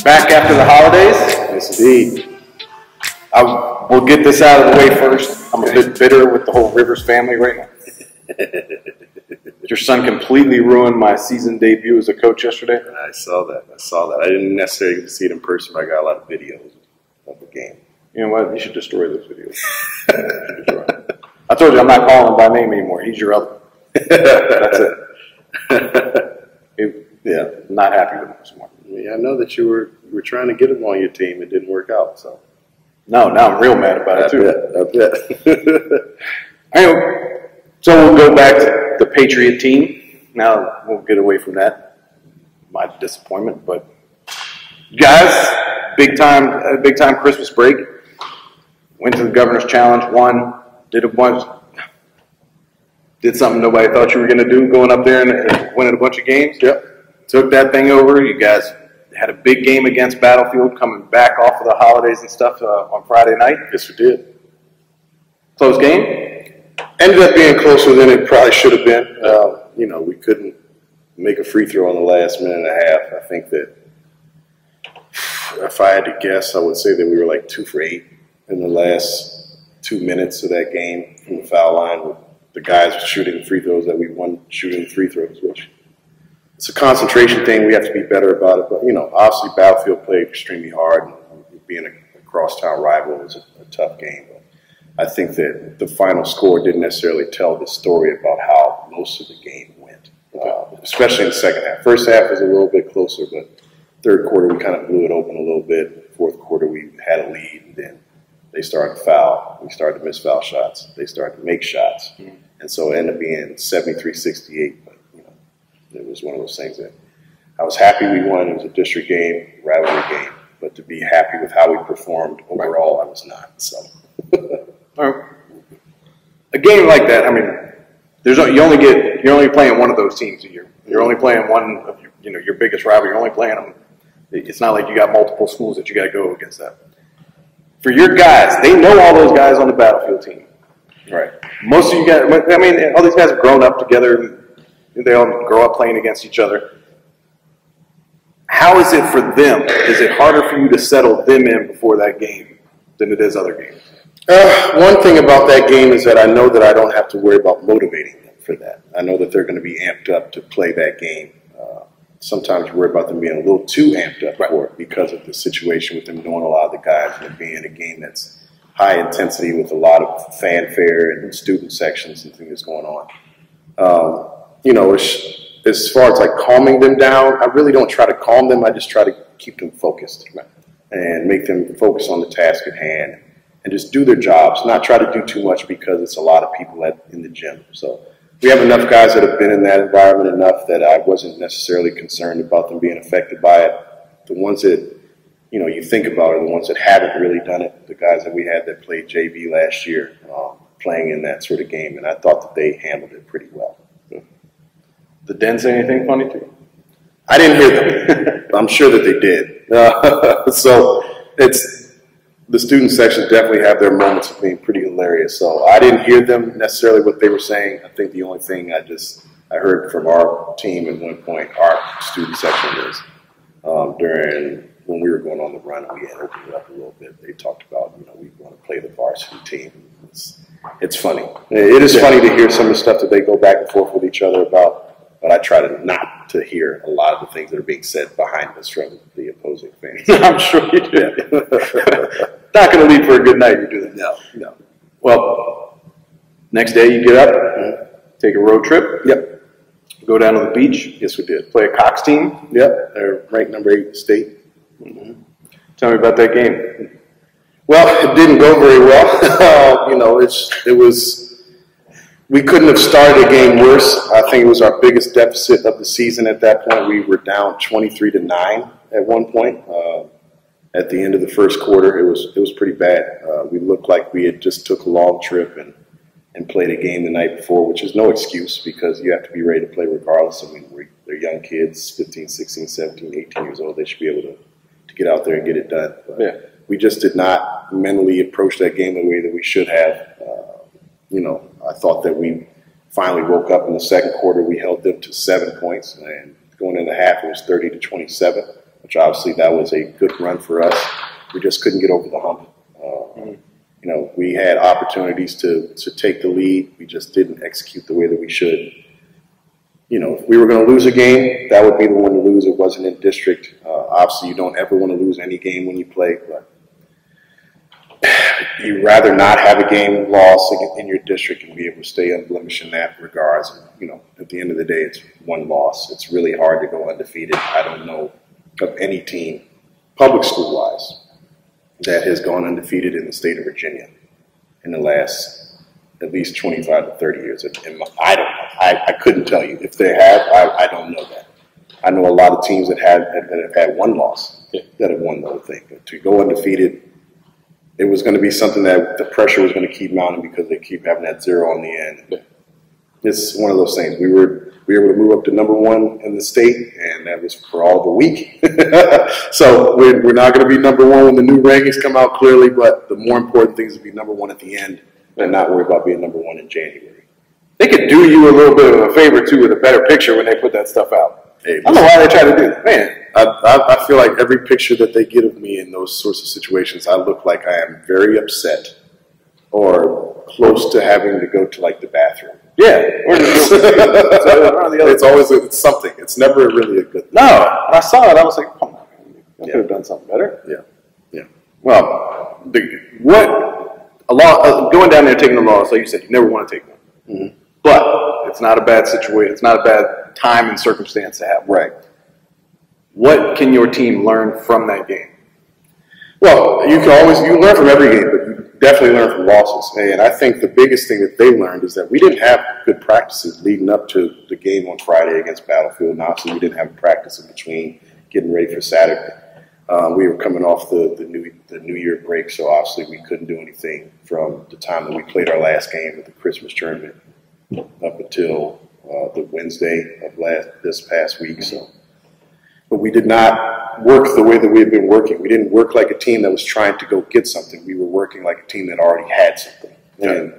Back after the holidays? Yes, indeed. We'll get this out of the way first. I'm a bit bitter with the whole Rivers family right now. Your son completely ruined my season debut as a coach yesterday. I saw that. I didn't necessarily get to see it in person, but I got a lot of videos of the game. You know what? You should destroy those videos. I told you I'm not calling him by name anymore. He's your other. That's it. Yeah, not happy with him this morning. Yeah, I know that you were trying to get him on your team. It didn't work out. So no, now I'm real mad about it too. I bet. Anyway, so we'll go back to the Patriot team. Now we'll get away from that. My disappointment, but guys, big time Christmas break. Went to the Governor's Challenge, won, did something nobody thought you were going to do, going up there and winning a bunch of games. Yep. Took that thing over. You guys had a big game against Battlefield, coming back off of the holidays and stuff on Friday night. Yes, we did. Close game? Ended up being closer than it probably should have been. We couldn't make a free throw in the last minute and a half. I think that if I had to guess, I would say that we were like 2 for 8 in the last 2 minutes of that game from the foul line, with the guys shooting free throws that we won shooting free throws, which it's a concentration thing. We have to be better about it. But, obviously Battlefield played extremely hard. And being a crosstown rival was a tough game. But I think that the final score didn't necessarily tell the story about how most of the game went, especially in the second half. First half was a little bit closer, but third quarter we kind of blew it open a little bit. Fourth quarter we had a lead, and then they started to foul. We started to miss foul shots. They started to make shots. Mm-hmm. And so it ended up being 73-68. But, it was one of those things that I was happy we won. It was a district game, rivalry game. But to be happy with how we performed overall, I was not. So a game like that, I mean, you're only playing one of those teams a year. You're only playing one of your biggest rival. You're only playing them. It's not like you got multiple schools that you got to go against that. For your guys, they know all those guys on the Battlefield team. Right. Most of you guys, I mean, all these guys have grown up together. They all grow up playing against each other. How is it for them? Is it harder for you to settle them in before that game than it is other games? One thing about that game is that I know that I don't have to worry about motivating them for that. I know that they're going to be amped up to play that game. Sometimes you worry about them being a little too amped up for it because of the situation with them knowing a lot of the guys, and it being a game that's high intensity with a lot of fanfare and student sections and things going on. As far as like calming them down, I really don't try to calm them. I just try to keep them focused and make them focus on the task at hand and just do their jobs, not try to do too much because it's a lot of people in the gym. So we have enough guys that have been in that environment enough that I wasn't necessarily concerned about them being affected by it. The ones that, you think about are the ones that haven't really done it, the guys that we had that played JV last year, playing in that sort of game, and I thought that they handled it pretty well. Did Den say anything funny to you? I didn't hear them. I'm sure that they did. So the student sections definitely have their moments of being pretty hilarious. So I didn't hear them necessarily what they were saying. I think the only thing I heard from our team at one point, our student section was when we were going on the run and we had opened it up a little bit, they talked about, we want to play the varsity team. It's funny. It is funny to hear some of the stuff that they go back and forth with each other about, but I try to not to hear a lot of the things that are being said behind us from the opposing fans. I'm sure you do. Not going to leave for a good night, you do that. No. Well, next day you get up, take a road trip. Yep. Go down to the beach. Yes, we did. Play a Cox team. Yep. They're ranked number 8 in the state. Mm-hmm. Tell me about that game. Well, it didn't go very well. We couldn't have started a game worse. I think it was our biggest deficit of the season at that point. We were down 23-9 at one point. At the end of the first quarter, it was pretty bad. We looked like we had just took a long trip and played a game the night before, which is no excuse because you have to be ready to play regardless. I mean, they're young kids, 15, 16, 17, 18 years old. They should be able to get out there and get it done. But we just did not mentally approach that game the way that we should have. I thought that we finally woke up in the second quarter. We held them to 7 points, and going into half, it was 30-27, which obviously that was a good run for us. We just couldn't get over the hump. You know, we had opportunities to take the lead. We just didn't execute the way that we should. You know, if we were going to lose a game, that would be the one to lose. It wasn't in district. Obviously, you don't ever want to lose any game when you play, but you'd rather not have a game lost in your district and be able to stay unblemished in that regards. And, you know, at the end of the day, it's one loss. It's really hard to go undefeated. I don't know of any team, public school-wise, that has gone undefeated in the state of Virginia in the last at least 25 to 30 years. I don't know. I couldn't tell you. If they have, I don't know that. I know a lot of teams that have had one loss that have won the whole thing. But to go undefeated, it was going to be something that the pressure was going to keep mounting because they keep having that 0 on the end. It's one of those things. We were able to move up to #1 in the state, and that was for all the week. So we're not going to be #1 when the new rankings come out clearly, but the more important thing is to be #1 at the end and not worry about being #1 in January. They could do you a little bit of a favor, too, with a better picture when they put that stuff out. Hey, I don't know why they try to do that. Man, I feel like every picture that they get of me in those sorts of situations, I look like I am very upset or close to having to go to, like, the bathroom. yeah. It's always something. It's never really a good thing. No, when I saw it, I was like, oh, man, I could have done something better. Yeah. Well, going down there taking a loss, like you said, you never want to take one. Mm-hmm. But it's not a bad situation. It's not a bad time and circumstance to have. Right. What can your team learn from that game? Well, you learn from every game, but you definitely learn from losses. And I think the biggest thing that they learned is that we didn't have good practices leading up to the game on Friday against Battlefield. And obviously, we didn't have practice in between getting ready for Saturday. We were coming off the New Year break, so obviously we couldn't do anything from the time that we played our last game at the Christmas tournament up until the Wednesday of this past week. So, but we did not work the way that we had been working. We didn't work like a team that was trying to go get something. We were working like a team that already had something, and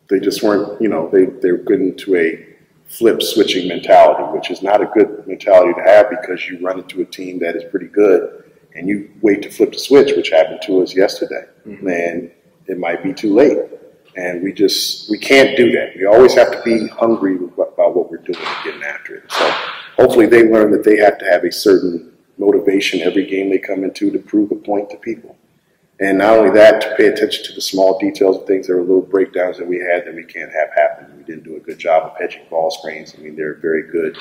they just weren't. You know, they were getting into a flip switching mentality, which is not a good mentality to have because you run into a team that is pretty good and you wait to flip the switch, which happened to us yesterday. Mm-hmm. And it might be too late. And we can't do that. We always have to be hungry about what we're doing and getting after it. So hopefully they learn that they have to have a certain motivation every game they come into to prove a point to people. And not only that, to pay attention to the small details of things. There were little breakdowns that we had that we can't have happen. We didn't do a good job of hedging ball screens. I mean, they're a very good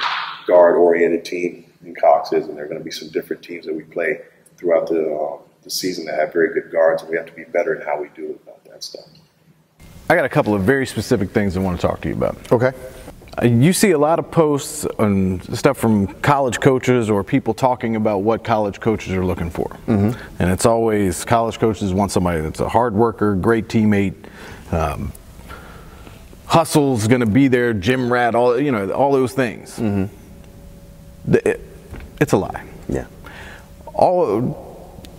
guard-oriented team in Cox is, and there are going to be some different teams that we play throughout the season that have very good guards, and we have to be better in how we do about that stuff. I got a couple of very specific things I want to talk to you about. Okay. You see a lot of posts and stuff from college coaches or people talking about what college coaches are looking for. Mm-hmm. And it's always college coaches want somebody that's a hard worker, great teammate, hustle's going to be there, gym rat, all those things. Mm-hmm. It's a lie. Yeah.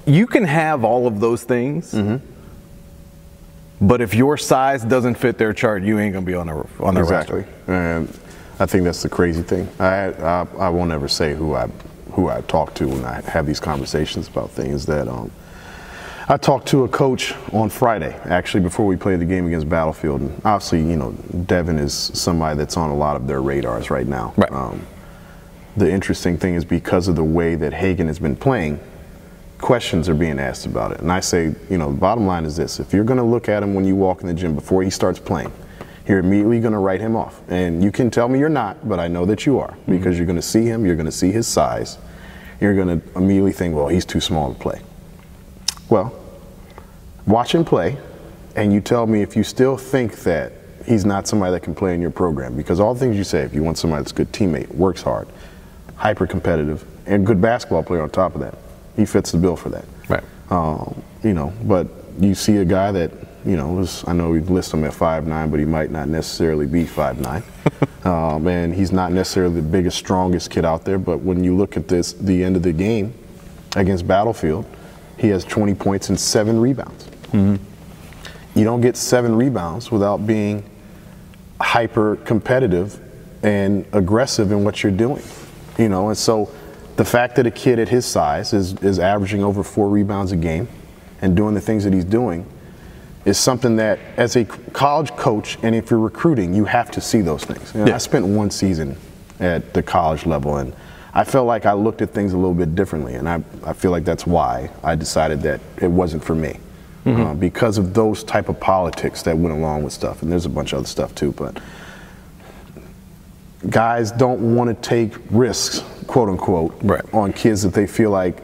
You can have all of those things. Mm-hmm. But if your size doesn't fit their chart, you ain't gonna be on their exactly. roster. And I think that's the crazy thing. I won't ever say who I talk to when I have these conversations about things. That I talked to a coach on Friday, actually, before we played the game against Battlefield. And obviously, Devin is somebody that's on a lot of their radars right now. Right. The interesting thing is because of the way that Hagan has been playing, questions are being asked about it. And I say, the bottom line is this. If you're going to look at him when you walk in the gym before he starts playing, you're immediately going to write him off. And you can tell me you're not, but I know that you are. Because you're going to see him, you're going to see his size. You're going to immediately think, well, he's too small to play. Well, watch him play, and you tell me if you still think that he's not somebody that can play in your program. Because all the things you say, if you want somebody that's a good teammate, works hard, hyper competitive, and good basketball player on top of that, he fits the bill for that. Right. But you see a guy that, I know we list him at 5'9", but he might not necessarily be 5'9". And he's not necessarily the biggest, strongest kid out there. But when you look at the end of the game against Battlefield, he has 20 points and 7 rebounds. Mm-hmm. You don't get 7 rebounds without being hyper competitive and aggressive in what you're doing. You know, and so the fact that a kid at his size is averaging over 4 rebounds a game and doing the things that he's doing is something that, as a college coach, and if you're recruiting, you have to see those things. You know, I spent 1 season at the college level, and I felt like I looked at things a little bit differently, and I feel like that's why I decided that it wasn't for me. Because of those type of politics that went along with stuff, and there's a bunch of other stuff too, but guys don't want to take risks, quote unquote, on kids that they feel like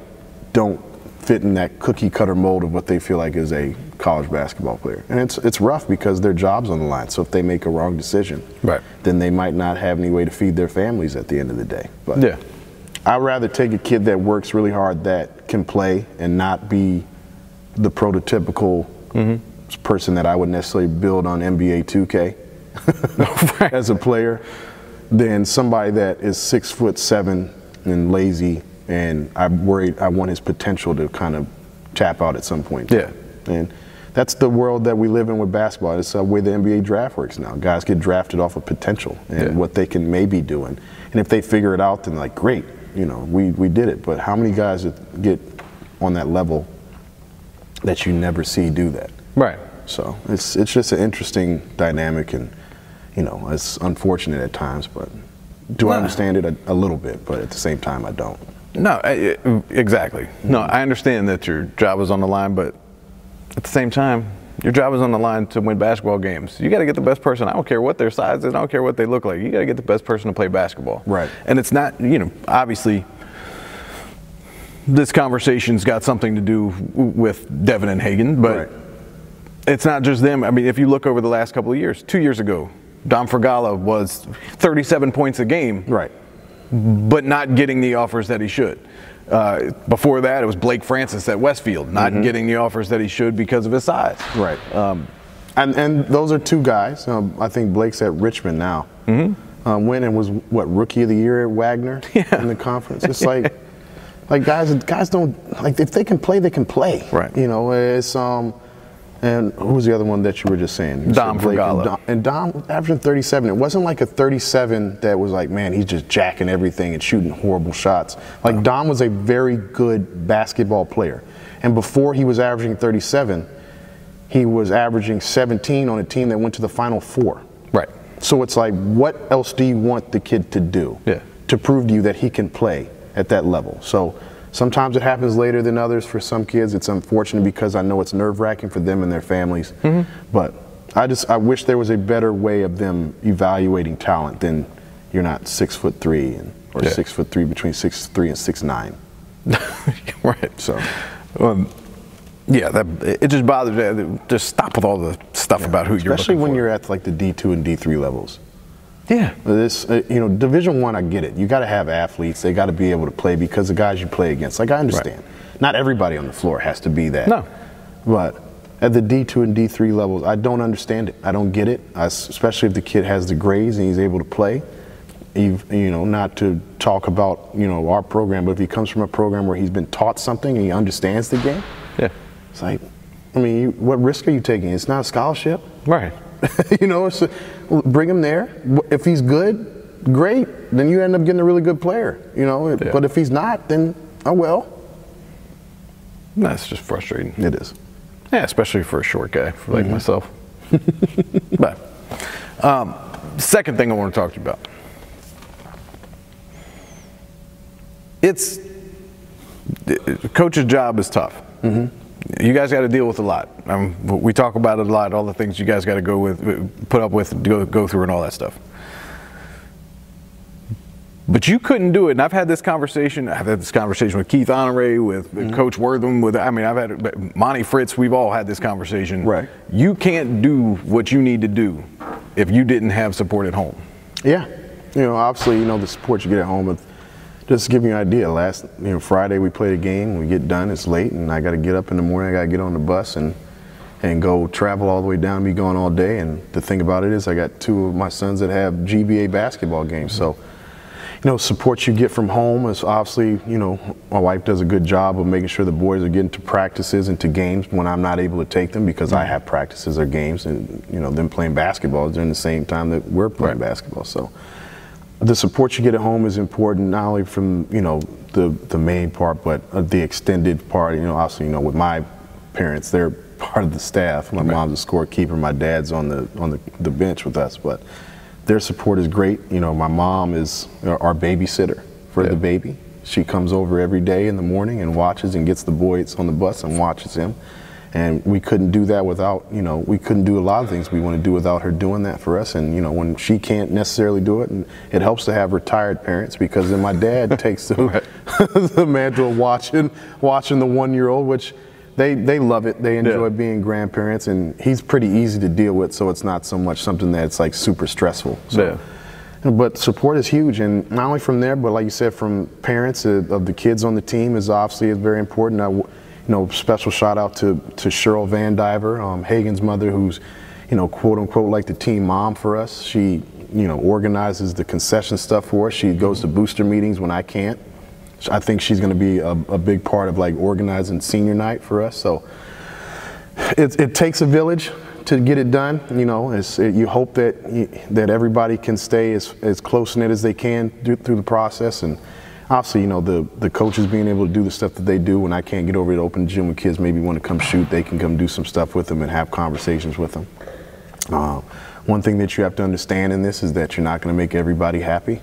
don't fit in that cookie cutter mold of what they feel like is a college basketball player. And it's rough because their job's on the line. So if they make a wrong decision, then they might not have any way to feed their families at the end of the day. But I'd rather take a kid that works really hard, that can play and not be the prototypical person that I would necessarily build on NBA 2K as a player, than somebody that is 6'7" and lazy, and I'm worried I want his potential to kind of tap out at some point. And that's the world that we live in with basketball. It's the way the NBA draft works now. Guys get drafted off of potential and what they can maybe do. And if they figure it out, then like, great, you know, we did it. But how many guys that get on that level that you never see do that? So it's just an interesting dynamic, and you know, it's unfortunate at times, but do I understand it a little bit, but at the same time I don't. No, exactly. No, I understand that your job is on the line, but at the same time, your job is on the line to win basketball games. You got to get the best person. I don't care what their size is. I don't care what they look like. You got to get the best person to play basketball. And it's not, you know, obviously this conversation's got something to do with Devin and Hagan, but it's not just them. I mean, if you look over the last couple of years, 2 years ago, Dom Fragala was 37 points a game, but not getting the offers that he should. Before that, it was Blake Francis at Westfield, not getting the offers that he should because of his size. And those are two guys. I think Blake's at Richmond now. Went and was, what, Rookie of the Year at Wagner in the conference. It's like guys don't, like, if they can play, they can play. You know, it's and who was the other one that you were just saying? Dom Fragala. And Dom averaging 37. It wasn't like a 37 that was like, man, he's just jacking everything and shooting horrible shots. Like, Dom was a very good basketball player. And before he was averaging 37, he was averaging 17 on a team that went to the Final Four. So it's like, what else do you want the kid to do to prove to you that he can play at that level? So sometimes it happens later than others for some kids. It's unfortunate because I know it's nerve-wracking for them and their families. But I wish there was a better way of them evaluating talent than you're not 6'3" or 6'3" between 6'3" and 6'9". So, it just bothers me. Just stop with all the stuff about who you're looking for. Especially when you're at like the D2 and D3 levels. This, you know, Division I get it. You got to have athletes. They got to be able to play because the guys you play against. Like, I understand. Not everybody on the floor has to be that. But at the D2 and D3 levels, I don't understand it. I don't get it. Especially if the kid has the grades and he's able to play. You know, not to talk about, you know, our program, but if he comes from a program where he's been taught something and he understands the game. It's like, I mean, what risk are you taking? It's not a scholarship. You know, bring him there. If he's good, great. Then you end up getting a really good player. You know, but if he's not, then oh well. That's just frustrating. It is. Yeah, especially for a short guy like myself. But second thing I want to talk to you about. Coach's job is tough. You guys got to deal with a lot. We talk about it a lot, all the things you guys got to go with, put up with, go through and all that stuff. But you couldn't do it. And I've had this conversation. I've had this conversation with Keith Honore, with Coach Wortham, I've had Monty Fritz. We've all had this conversation. You can't do what you need to do if you didn't have support at home. You know, obviously, you know, the support you get at home. But just to give you an idea, Friday we played a game. We get done, it's late, and I got to get up in the morning. I got to get on the bus and go travel all the way down, be gone all day. And the thing about it is I got two of my sons that have GBA basketball games. So, you know, support you get from home is obviously, you know, my wife does a good job of making sure the boys are getting to practices and to games when I'm not able to take them because I have practices or games, and, you know, them playing basketball during the same time that we're playing basketball. So the support you get at home is important, not only from, you know, the main part, but the extended part. You know, also, you know, with my parents, they're part of the staff. My mom's a scorekeeper, my dad's on the bench with us, but their support is great. You know, my mom is our babysitter for the baby. She comes over every day in the morning and watches and gets the boys on the bus and watches him. And we couldn't do that without, you know, we couldn't do a lot of things we want to do without her doing that for us. And, you know, when she can't necessarily do it, and it helps to have retired parents, because then my dad takes the mantle of watching the 1-year-old, which they love it. They enjoy being grandparents, and he's pretty easy to deal with, so it's not so much something that's like super stressful. So, but support is huge, and not only from there, but like you said, from parents of the kids on the team is very important. You know, special shout out to Cheryl Van Diver, Hagen's mother, who's, you know, quote unquote like the team mom for us. She, you know, organizes the concession stuff for us. She goes to booster meetings when I can't. I think she's going to be a big part of like organizing senior night for us. So it takes a village to get it done. You know, you hope that everybody can stay as close knit as they can through the process. And obviously, you know, the coaches being able to do the stuff that they do when I can't get over to the open gym when kids maybe want to come shoot, they can come do some stuff with them and have conversations with them. One thing that you have to understand in this is that you're not going to make everybody happy.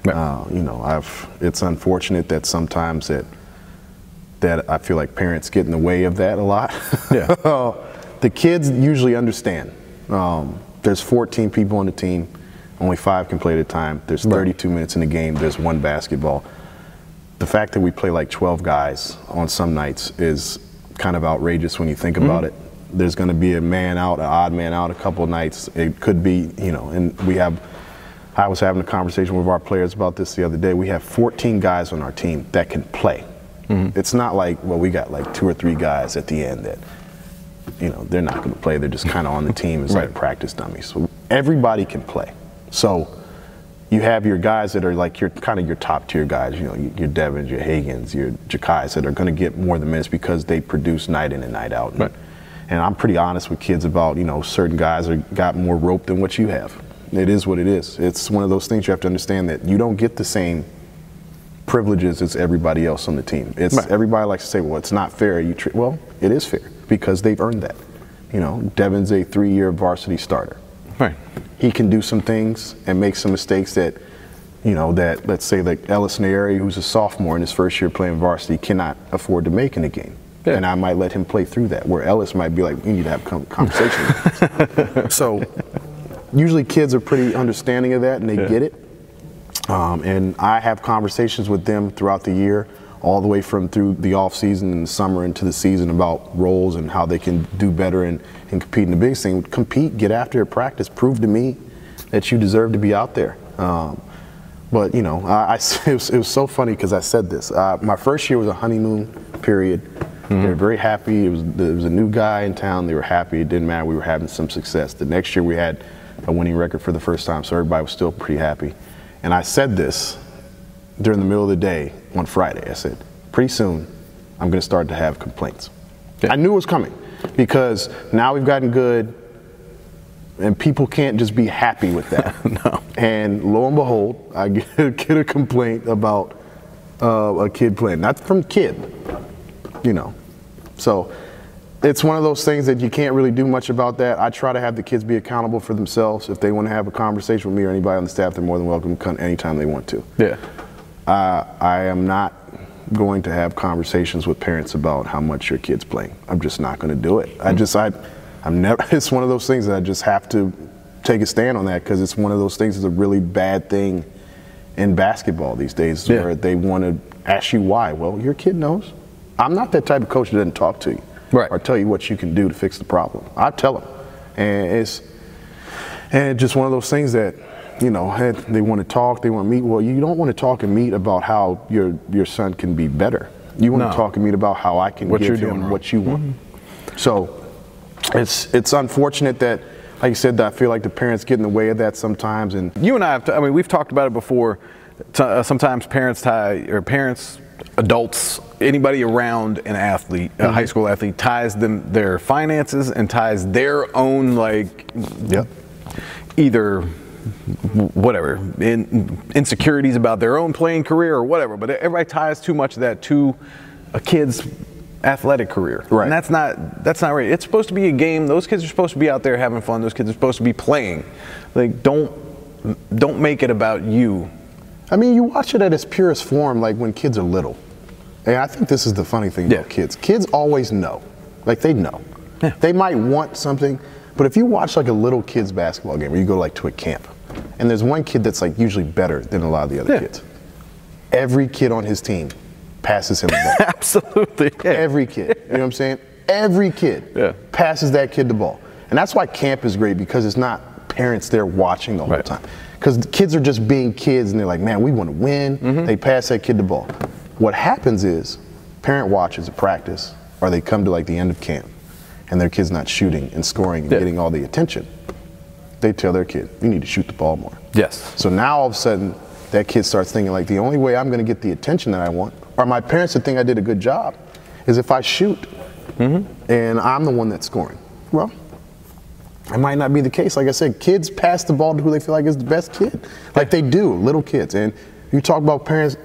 You know, it's unfortunate that sometimes that I feel like parents get in the way of that a lot. The kids usually understand. There's 14 people on the team, only 5 can play at a time. There's 32 minutes in the game. There's 1 basketball. The fact that we play like 12 guys on some nights is kind of outrageous when you think about it. There's going to be a man out, an odd man out a couple of nights. It could be, you know, and I was having a conversation with our players about this the other day. We have 14 guys on our team that can play. It's not like, well, we got like 2 or 3 guys at the end that, you know, they're not going to play. They're just kind of on the team as like practice dummies. So everybody can play. So you have your guys that are like your top tier guys, you know, your Devins, your Hagens, your Jakais that are going to get more than minutes because they produce night in and night out. And I'm pretty honest with kids about, you know, certain guys got more rope than what you have. It is what it is. It's one of those things you have to understand, that you don't get the same privileges as everybody else on the team. Everybody likes to say, well, it's not fair. Well, it is fair because they've earned that. You know, Devin's a 3-year varsity starter. He can do some things and make some mistakes that, you know, that let's say like Ellis Nayeri, who's a sophomore in his first year playing varsity, cannot afford to make in a game. And I might let him play through that, where Ellis might be like, we need to have a conversation. So usually kids are pretty understanding of that, and they get it. And I have conversations with them throughout the year, all the way through the off season and the summer into the season, about roles and how they can do better and compete. And the biggest thing, compete, get after it, practice, prove to me that you deserve to be out there. But, you know, it was so funny because I said this. My first year was a honeymoon period. They were very happy. There was a new guy in town. They were happy. It didn't matter. We were having some success. The next year we had a winning record for the first time, so everybody was still pretty happy. And I said this during the middle of the day on Friday. I said, pretty soon I'm going to start to have complaints. I knew it was coming because now we've gotten good, and people can't just be happy with that. And lo and behold, I get a complaint about a kid playing. Not from kid, you know. So it's one of those things that you can't really do much about that. I try to have the kids be accountable for themselves. If they want to have a conversation with me or anybody on the staff, they're more than welcome to come anytime they want to. I am not going to have conversations with parents about how much your kid's playing. I'm just not going to do it. I'm never. It's one of those things that I just have to take a stand on that, because it's one of those things that's a really bad thing in basketball these days, where they want to ask you why. Well, your kid knows. I'm not that type of coach that doesn't talk to you or tell you what you can do to fix the problem. I tell them, and it's just one of those things that, you know, they want to talk, they want to meet. Well, you don't want to talk and meet about how your son can be better. You want to talk and meet about how I can give him what you want. So it's unfortunate that, like you said, that I feel like the parents get in the way of that sometimes. And you and I have, I mean, we've talked about it before. Sometimes parents, adults, anybody around an athlete, a high school athlete, ties their finances and ties their own, like, either whatever, insecurities about their own playing career or whatever, but everybody ties too much of that to a kid's athletic career. Right. And that's not right. It's supposed to be a game. Those kids are supposed to be out there having fun. Those kids are supposed to be playing. Like, don't make it about you. I mean, you watch it at its purest form, like when kids are little. And I think this is the funny thing about kids. Kids always know. Like, they know. Yeah. They might want something, but if you watch like a little kid's basketball game, or you go like to a camp, and there's one kid that's like usually better than a lot of the other kids, every kid on his team passes him the ball. Absolutely. Yeah. Every kid. You know what I'm saying? Every kid passes that kid the ball. And that's why camp is great, because it's not parents there watching the whole time. Because the kids are just being kids, and they're like, man, we want to win. They pass that kid the ball. What happens is, parent watches a practice, or they come to like the end of camp, and their kid's not shooting and scoring and getting all the attention. They tell their kid, you need to shoot the ball more. Yes. So now all of a sudden, that kid starts thinking like, the only way I'm going to get the attention that I want, or my parents would think I did a good job, is if I shoot and I'm the one that's scoring. Well, it might not be the case. Like I said, kids pass the ball to who they feel like is the best kid. Like they do, little kids. And you talk about parents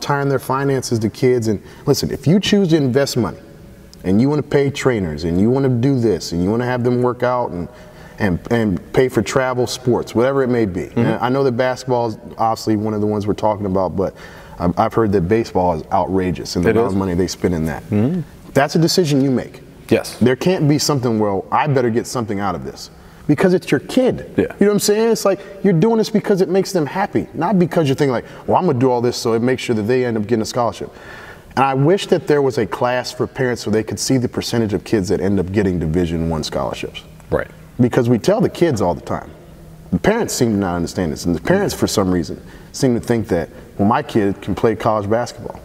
tying their finances to kids. And listen, if you choose to invest money and you want to pay trainers and you want to do this and you want to have them work out and pay for travel, sports, whatever it may be. And I know that basketball is obviously one of the ones we're talking about, but I've heard that baseball is outrageous in the amount of money they spend in that. That's a decision you make. Yes. There can't be something where I better get something out of this, because it's your kid. Yeah. You know what I'm saying? It's like you're doing this because it makes them happy, not because you're thinking like, well, I'm going to do all this so it makes sure that they end up getting a scholarship. And I wish that there was a class for parents so they could see the percentage of kids that end up getting Division I scholarships. Right. Because we tell the kids all the time. The parents seem to not understand this, and the parents, for some reason, seem to think that, well, my kid can play college basketball.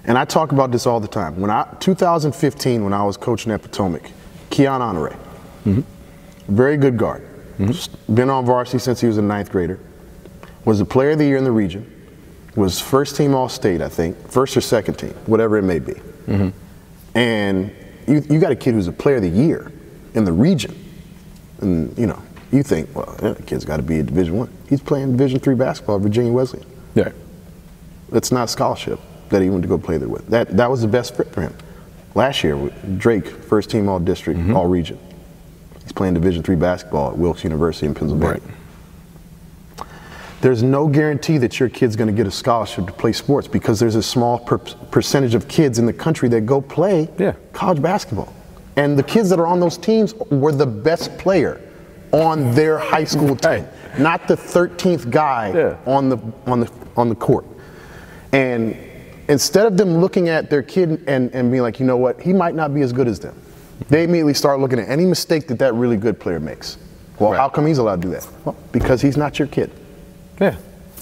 And I talk about this all the time. 2015, when I was coaching at Potomac, Keon Honore, very good guard, been on varsity since he was a 9th grader, was the player of the year in the region, was first team All-State, I think, first or second team, whatever it may be. And you got a kid who's a player of the year in the region, and you know, you think, well, that kid's got to be a Division I. He's playing Division III basketball at Virginia Wesleyan. Yeah. It's not a scholarship that he went to go play there with. That was the best fit for him. Last year, Drake, first team All-District, All-Region. He's playing Division III basketball at Wilkes University in Pennsylvania. There's no guarantee that your kid's going to get a scholarship to play sports, because there's a small percentage of kids in the country that go play college basketball. And the kids that are on those teams were the best player on their high school team, not the 13th guy on the court. And instead of them looking at their kid and being like, you know what, he might not be as good as them, they immediately start looking at any mistake that really good player makes. Well, how come he's allowed to do that? Well, because he's not your kid. Yeah.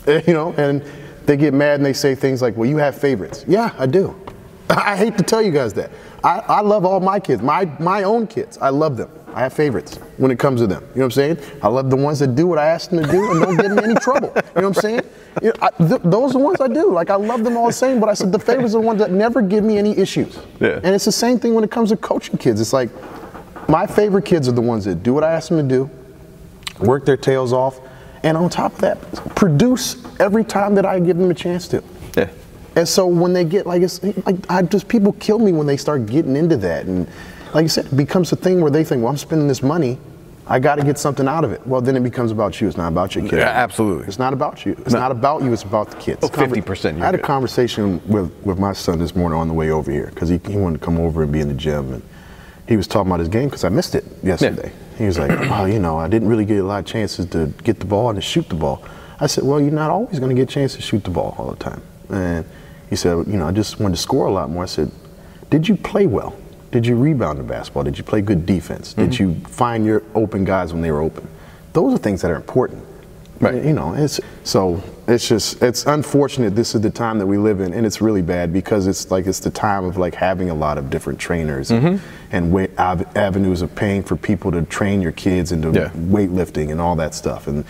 You know, and they get mad and they say things like, well, you have favorites. Yeah, I do. I hate to tell you guys that. I love all my kids, my own kids. I love them. I have favorites when it comes to them. You know what I'm saying? I love the ones that do what I ask them to do and don't get in any trouble. You know what I'm saying? You know, those are the ones I do. Like, I love them all the same, but I said the favorites are the ones that never give me any issues. Yeah. And it's the same thing when it comes to coaching kids. It's like, my favorite kids are the ones that do what I ask them to do, work their tails off, and on top of that, produce every time that I give them a chance to. Yeah. And so when they get people kill me when they start getting into that. And like you said, it becomes a thing where they think, well, I'm spending this money, I got to get something out of it. Well, then it becomes about you. It's not about your kid. Yeah, absolutely. It's not about you. It's not about you. It's about the kids. 50%. I had a conversation with my son this morning on the way over here, because he wanted to come over and be in the gym. And he was talking about his game because I missed it yesterday. Yeah. He was like, oh, you know, I didn't really get a lot of chances to get the ball and to shoot the ball. I said, well, you're not always going to get a chance to shoot the ball all the time. And he said, you know, I just wanted to score a lot more. I said, did you play well? Did you rebound the basketball? Did you play good defense? Did you find your open guys when they were open? Those are things that are important. Right. You know, it's unfortunate this is the time that we live in, and it's really bad, because it's the time of like having a lot of different trainers and avenues of paying for people to train your kids into weightlifting and all that stuff. And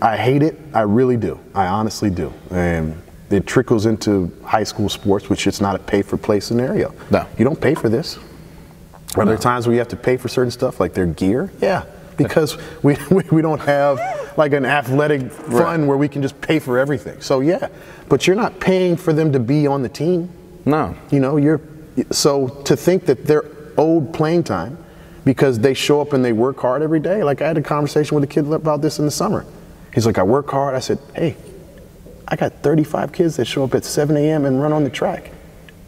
I hate it. I really do. I honestly do. And it trickles into high school sports, which it's not a pay-for-play scenario. No. You don't pay for this. Are there times where you have to pay for certain stuff, like their gear? Yeah. because we don't have like an athletic fund where we can just pay for everything. So yeah, but you're not paying for them to be on the team. No. You know, so to think that they're owed playing time because they show up and they work hard every day. Like I had a conversation with a kid about this in the summer. He's like, I work hard. I said, hey, I got 35 kids that show up at 7 a.m. and run on the track.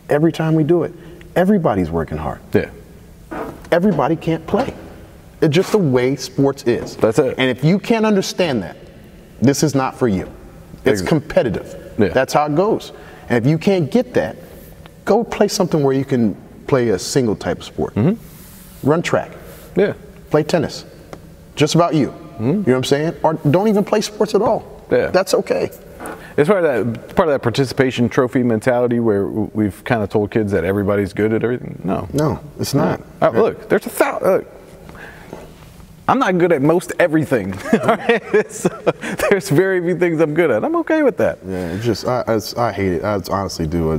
Every time we do it, everybody's working hard. Yeah. Everybody can't play. It's just the way sports is. That's it. And if you can't understand that, this is not for you. It's competitive. Yeah. That's how it goes. And if you can't get that, go play something where you can play a single type of sport. Run track. Yeah. Play tennis. Just about you. You know what I'm saying? Or don't even play sports at all. Yeah. That's okay. It's part of that participation trophy mentality where we've kind of told kids that everybody's good at everything. No, it's not. Look, look, I'm not good at most everything. There's very few things I'm good at. I'm okay with that. Yeah, it's just I hate it. I honestly do.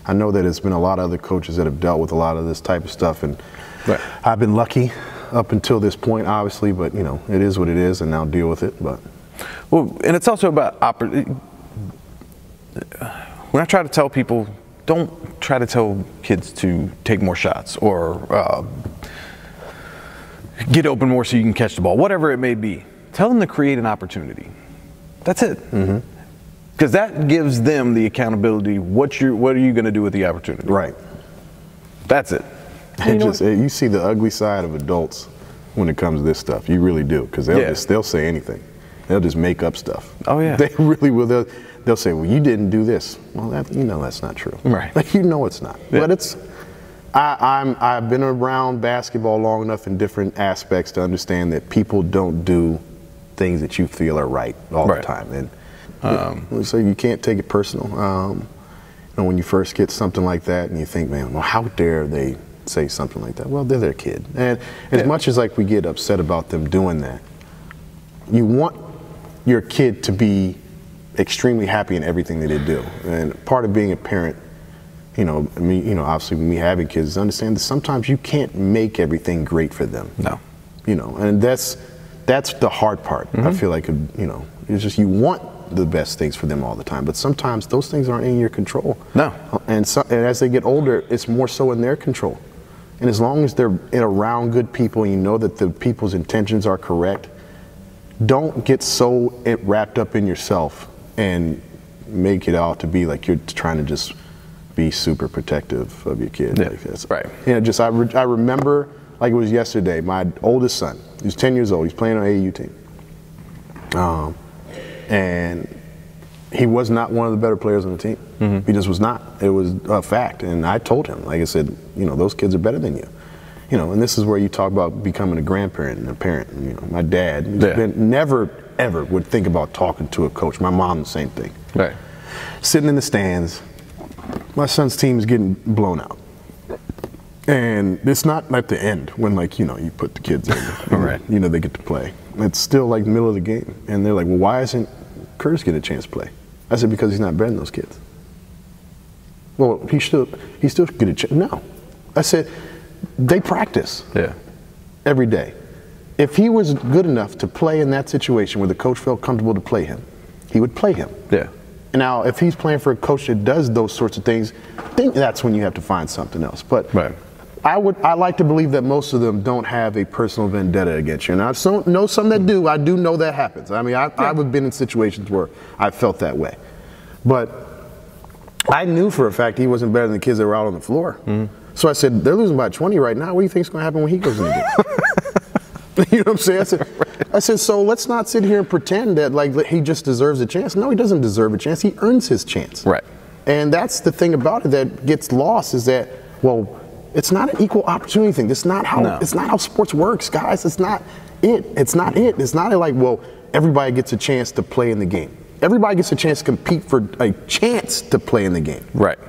I know that it's been a lot of other coaches that have dealt with a lot of this type of stuff, and I've been lucky up until this point, obviously. But you know, it is what it is, and I'll deal with it. But and it's also about when I try to tell people, don't try to tell kids to take more shots or get open more so you can catch the ball, whatever it may be. Tell them to create an opportunity. That's it. Because that gives them the accountability. What are you going to do with the opportunity? Right. That's it. You see the ugly side of adults when it comes to this stuff. You really do, because they'll say anything. They'll just make up stuff. Oh yeah. They really will. They'll say, well, you didn't do this. Well, that's not true. Right. Like, it's not. Yeah. But I've been around basketball long enough in different aspects to understand that people don't do things that you feel are right all the time. And so you can't take it personal. When you first get something like that and you think, man, well, how dare they say something like that? Well, they're their kid. And as much as like we get upset about them doing that, you want your kid to be extremely happy in everything that they do. And part of being a parent, obviously when we having kids, is understand that sometimes you can't make everything great for them. No. And that's the hard part. I feel like, it's just you want the best things for them all the time, but sometimes those things aren't in your control. No. And as they get older, it's more so in their control. And as long as they're around good people and you know that the people's intentions are correct, don't get so wrapped up in yourself and make it out to be like you're trying to just be super protective of your kid. Yeah. Like that's, right. I remember like it was yesterday, my oldest son, he's 10 years old, he's playing on an AAU team. And he was not one of the better players on the team. He just was not. It was a fact. And I told him, like I said, those kids are better than you. And this is where you talk about becoming a grandparent and a parent. And, my dad never, ever would think about talking to a coach. My mom, the same thing. Right. Sitting in the stands, my son's team is getting blown out. And it's not at the end when, you put the kids in. Right. They get to play. It's still, like, the middle of the game. And they're like, well, why isn't Curtis get a chance to play? I said, because he's not better than those kids. Well, he still get a chance. No. I said, they practice every day. If he was good enough to play in that situation where the coach felt comfortable to play him, he would play him. Yeah. Now, if he's playing for a coach that does those sorts of things, I think that's when you have to find something else. But I like to believe that most of them don't have a personal vendetta against you. And I know some that do. I do know that happens. I mean, I've been in situations where I felt that way. But I knew for a fact he wasn't better than the kids that were out on the floor. So I said, they're losing by 20 right now. What do you think is going to happen when he goes in the game? You know what I'm saying? I said, so let's not sit here and pretend that like he just deserves a chance. No, he doesn't deserve a chance. He earns his chance. Right. And that's the thing about it that gets lost is that, well, it's not an equal opportunity thing. It's not how sports works, guys. It's not it. It's not it. It's not like, well, everybody gets a chance to play in the game. Everybody gets a chance to compete for a chance to play in the game. Right.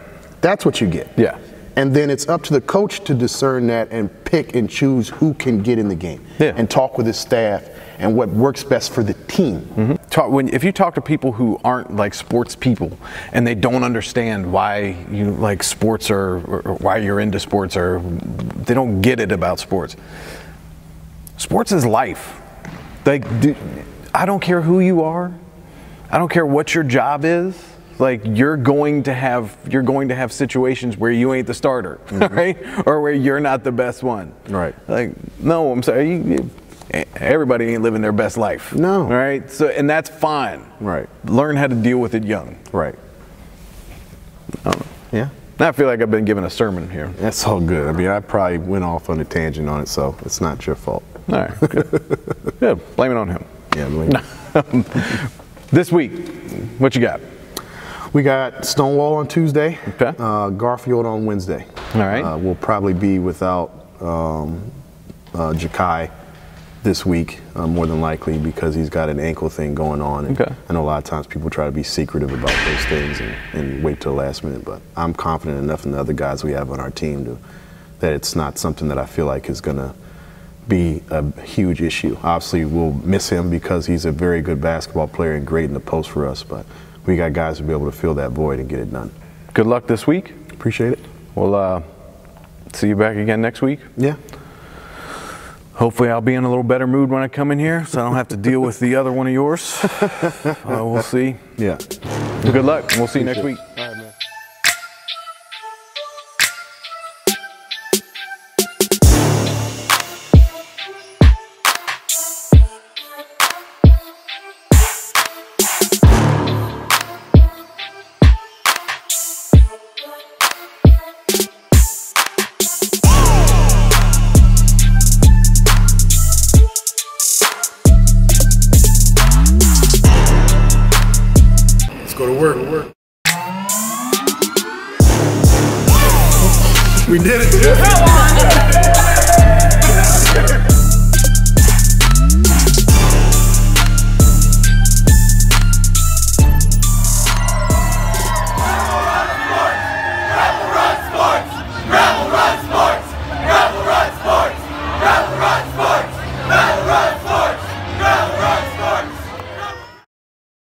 That's what you get. Yeah. And then it's up to the coach to discern that and pick and choose who can get in the game. Yeah. And talk with his staff and what works best for the team. If you talk to people who aren't like sports people and they don't understand why you like sports or why you're into sports or they don't get it about sports, Sports is life. Like, I don't care who you are. I don't care what your job is. Like, you're going to have situations where you ain't the starter, right? Or where you're not the best one. Right. Like, no, I'm sorry. Everybody ain't living their best life. No. Right? So, and that's fine. Right. Learn how to deal with it young. Right. Yeah. I feel like I've been given a sermon here. That's all good. I mean, I probably went off on a tangent on it, so it's not your fault. All right. Good. Good. Blame it on him. Yeah, blame it. This week, what you got? We got Stonewall on Tuesday. Okay. Garfield on Wednesday. All right. We'll probably be without Jakai this week, more than likely, because he's got an ankle thing going on. And okay. I know a lot of times people try to be secretive about those things and wait till the last minute, but I'm confident enough in the other guys we have on our team that it's not something that I feel like is going to be a huge issue. Obviously, we'll miss him because he's a very good basketball player and great in the post for us, but we got guys to be able to fill that void and get it done. Good luck this week. Appreciate it. We'll see you back again next week. Yeah. Hopefully I'll be in a little better mood when I come in here, so I don't have to deal with the other one of yours. We'll see. Yeah. Good luck. We'll see you next week. All right, man. Go to work. We did it. Come on.